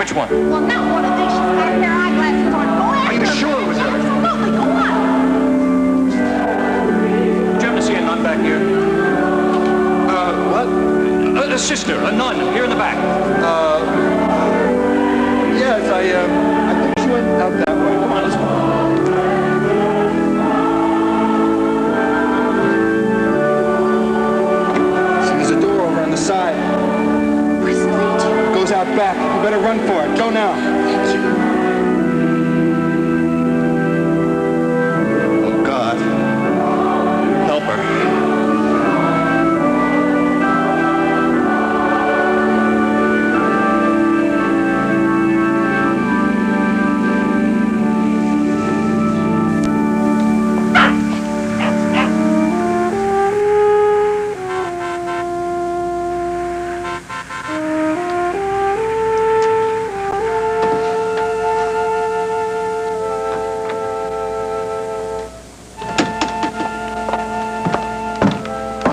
Which one? Well, not one of these. She's got a pair of eyeglasses on. Go after Are you sure it was her? Absolutely. Go on. Did you happen to see a nun back here? What? A sister, a nun, here in the back. Yes, I think she went out that way. Come on, let's go. See, there's a door over on the side. Where's the lead to? Goes out back. You better run for it. Go now. Thank you. Oh, God. Help her.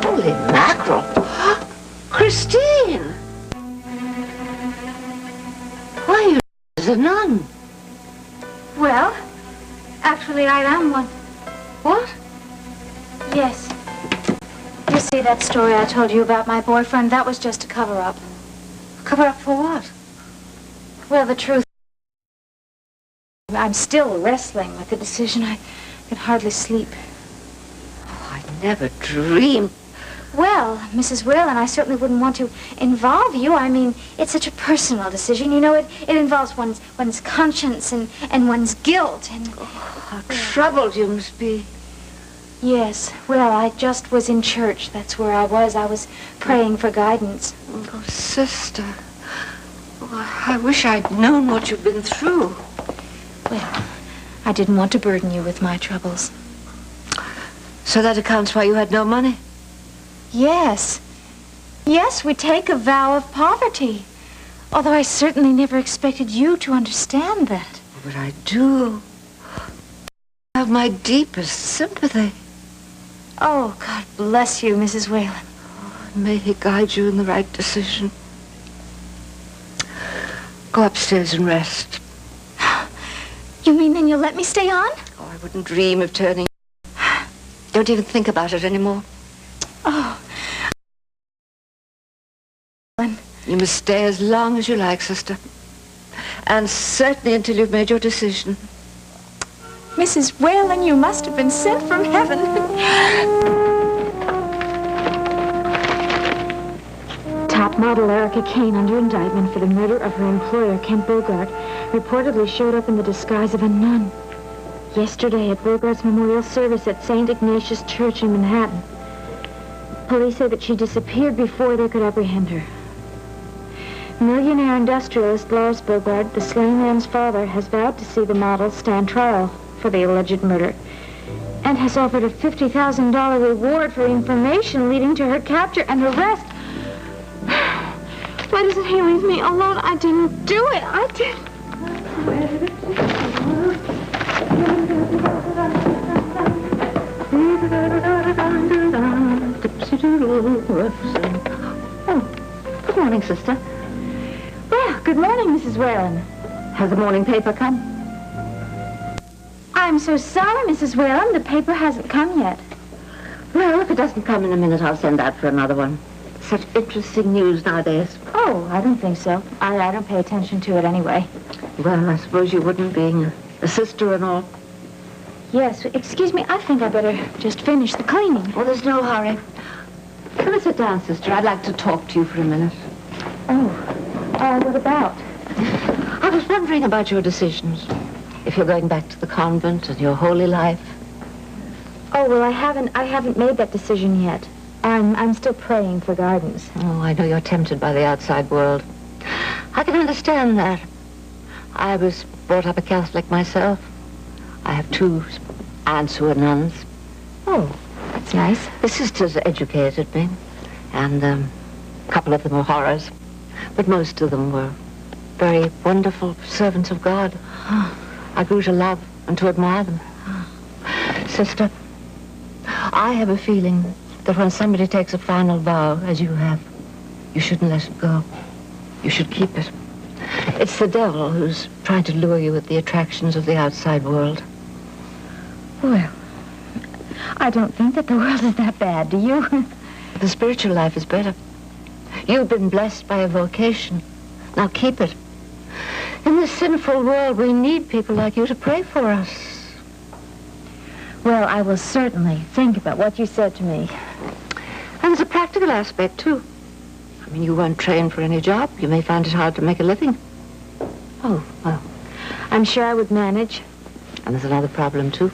Holy mackerel. Christine! Why, you as a nun? Well, actually, I am one. What? Yes. You see that story I told you about my boyfriend? That was just a cover-up. Cover up for what? Well, the truth, I'm still wrestling with the decision. I can hardly sleep. Oh, I never dreamed. Well, Mrs. Whalen, I certainly wouldn't want to involve you. I mean, it's such a personal decision. You know, it involves one's conscience and one's guilt. And How troubled you must be. yes, well, I just was in church. That's where I was. I was praying for guidance. Oh, sister. Oh, I wish I'd known what you've been through. Well, I didn't want to burden you with my troubles. So that accounts why you had no money? Yes. Yes, we take a vow of poverty. Although I certainly never expected you to understand that. But I do. I have my deepest sympathy. Oh, God bless you, Mrs. Whalen. May he guide you in the right decision. Go upstairs and rest. You mean then you'll let me stay on? Oh, I wouldn't dream of turning. Don't even think about it anymore. Oh. You must stay as long as you like, sister. And certainly until you've made your decision. Mrs. Whalen, you must have been sent from heaven. Top model Erica Kane, under indictment for the murder of her employer, Kent Bogart, reportedly showed up in the disguise of a nun yesterday at Bogart's memorial service at St. Ignatius Church in Manhattan. Police say that she disappeared before they could apprehend her. Millionaire industrialist Lars Bogart, the slain man's father, has vowed to see the model stand trial for the alleged murder and has offered a $50,000 reward for information leading to her capture and arrest. Why doesn't he leave me alone? I didn't do it. I didn't. Oh, good morning, sister. Well, good morning, Mrs. Whalen. Has the morning paper come? I'm so sorry, Mrs. Whalen. The paper hasn't come yet. Well, if it doesn't come in a minute, I'll send out for another one. Such interesting news nowadays. Oh, I don't think so. I don't pay attention to it anyway. Well, I suppose you wouldn't, being a sister and all. Yes, excuse me. I think I better just finish the cleaning. Well, there's no hurry. Come and sit down, sister. I'd like to talk to you for a minute. Oh, what about? I was wondering about your decisions. If you're going back to the convent and your holy life. Oh, well, I haven't made that decision yet. I'm still praying for guidance. Oh, I know you're tempted by the outside world. I can understand that. I was brought up a Catholic myself. I have 2 aunts who are nuns. Oh, that's nice. The sisters educated me, and a couple of them were horrors. But most of them were very wonderful servants of God. I grew to love and to admire them. Sister, I have a feeling that when somebody takes a final vow, as you have, you shouldn't let it go. You should keep it. It's the devil who's trying to lure you with the attractions of the outside world. Well, I don't think that the world is that bad, do you? The spiritual life is better. You've been blessed by a vocation. Now keep it. In this sinful world, we need people like you to pray for us. Well, I will certainly think about what you said to me. And there's a practical aspect, too. I mean, you weren't trained for any job. You may find it hard to make a living. Oh, well. I'm sure I would manage. And there's another problem, too.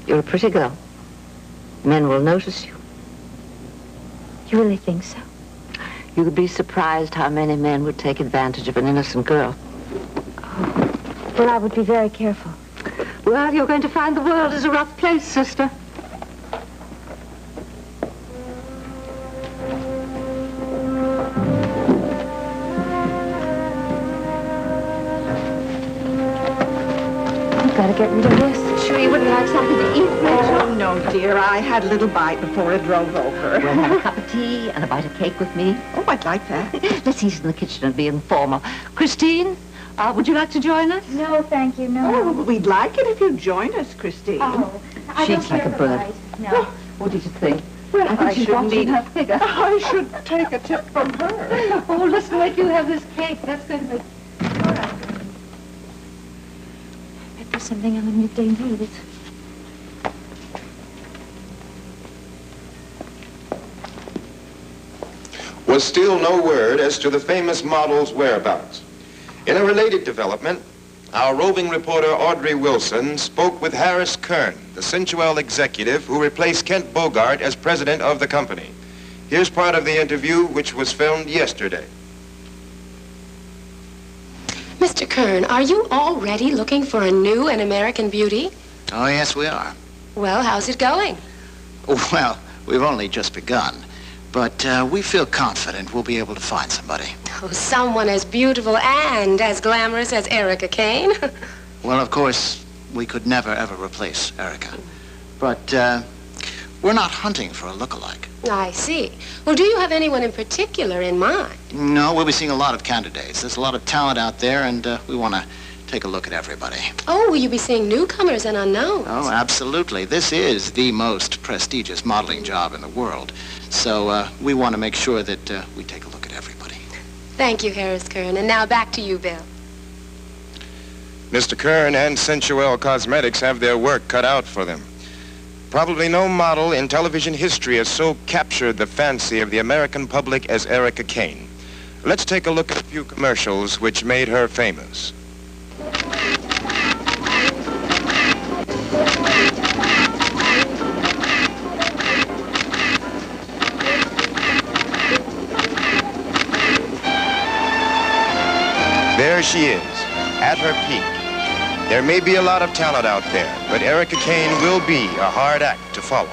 You're a pretty girl. Men will notice you. You really think so? You would be surprised how many men would take advantage of an innocent girl. Well, I would be very careful. Well, you're going to find the world is a rough place, sister. I've got to get rid of this. Sure you wouldn't like something to eat, Rachel? Oh, no, dear. I had a little bite before I drove over. We'll have a cup of tea and a bite of cake with me. Oh, I'd like that. Let's eat in the kitchen and be informal. Christine, would you like to join us? No, thank you, no. Oh, we'd like it if you'd join us, Christine. Oh, I She's don't like care a for bird. rice, No. What did you think? Well, I think she's shouldn't watching need- her figure. I should take a tip from her. Oh, listen, let you have this cake. That's going to be... All right. If there's something on the midday news. Was still no word as to the famous model's whereabouts. In a related development, our roving reporter Audrey Wilson spoke with Harris Kern, the sensual executive who replaced Kent Bogart as president of the company. Here's part of the interview, which was filmed yesterday. Mr. Kern, are you already looking for a new and American beauty? Oh, yes, we are. Well, how's it going? Well, we've only just begun. But we feel confident we'll be able to find somebody. Oh, someone as beautiful and as glamorous as Erica Kane. Well, of course, we could never, ever replace Erica. But we're not hunting for a lookalike. I see. Well, do you have anyone in particular in mind? No, we'll be seeing a lot of candidates. There's a lot of talent out there, and we want to take a look at everybody. Oh, will you be seeing newcomers and unknowns? Oh, absolutely. This is the most prestigious modeling job in the world. So we want to make sure that we take a look at everybody. Thank you, Harris Kern. And now back to you, Bill. Mr. Kern and Sensuel Cosmetics have their work cut out for them. Probably no model in television history has so captured the fancy of the American public as Erica Kane. Let's take a look at a few commercials which made her famous. There she is, at her peak. There may be a lot of talent out there, but Erica Kane will be a hard act to follow.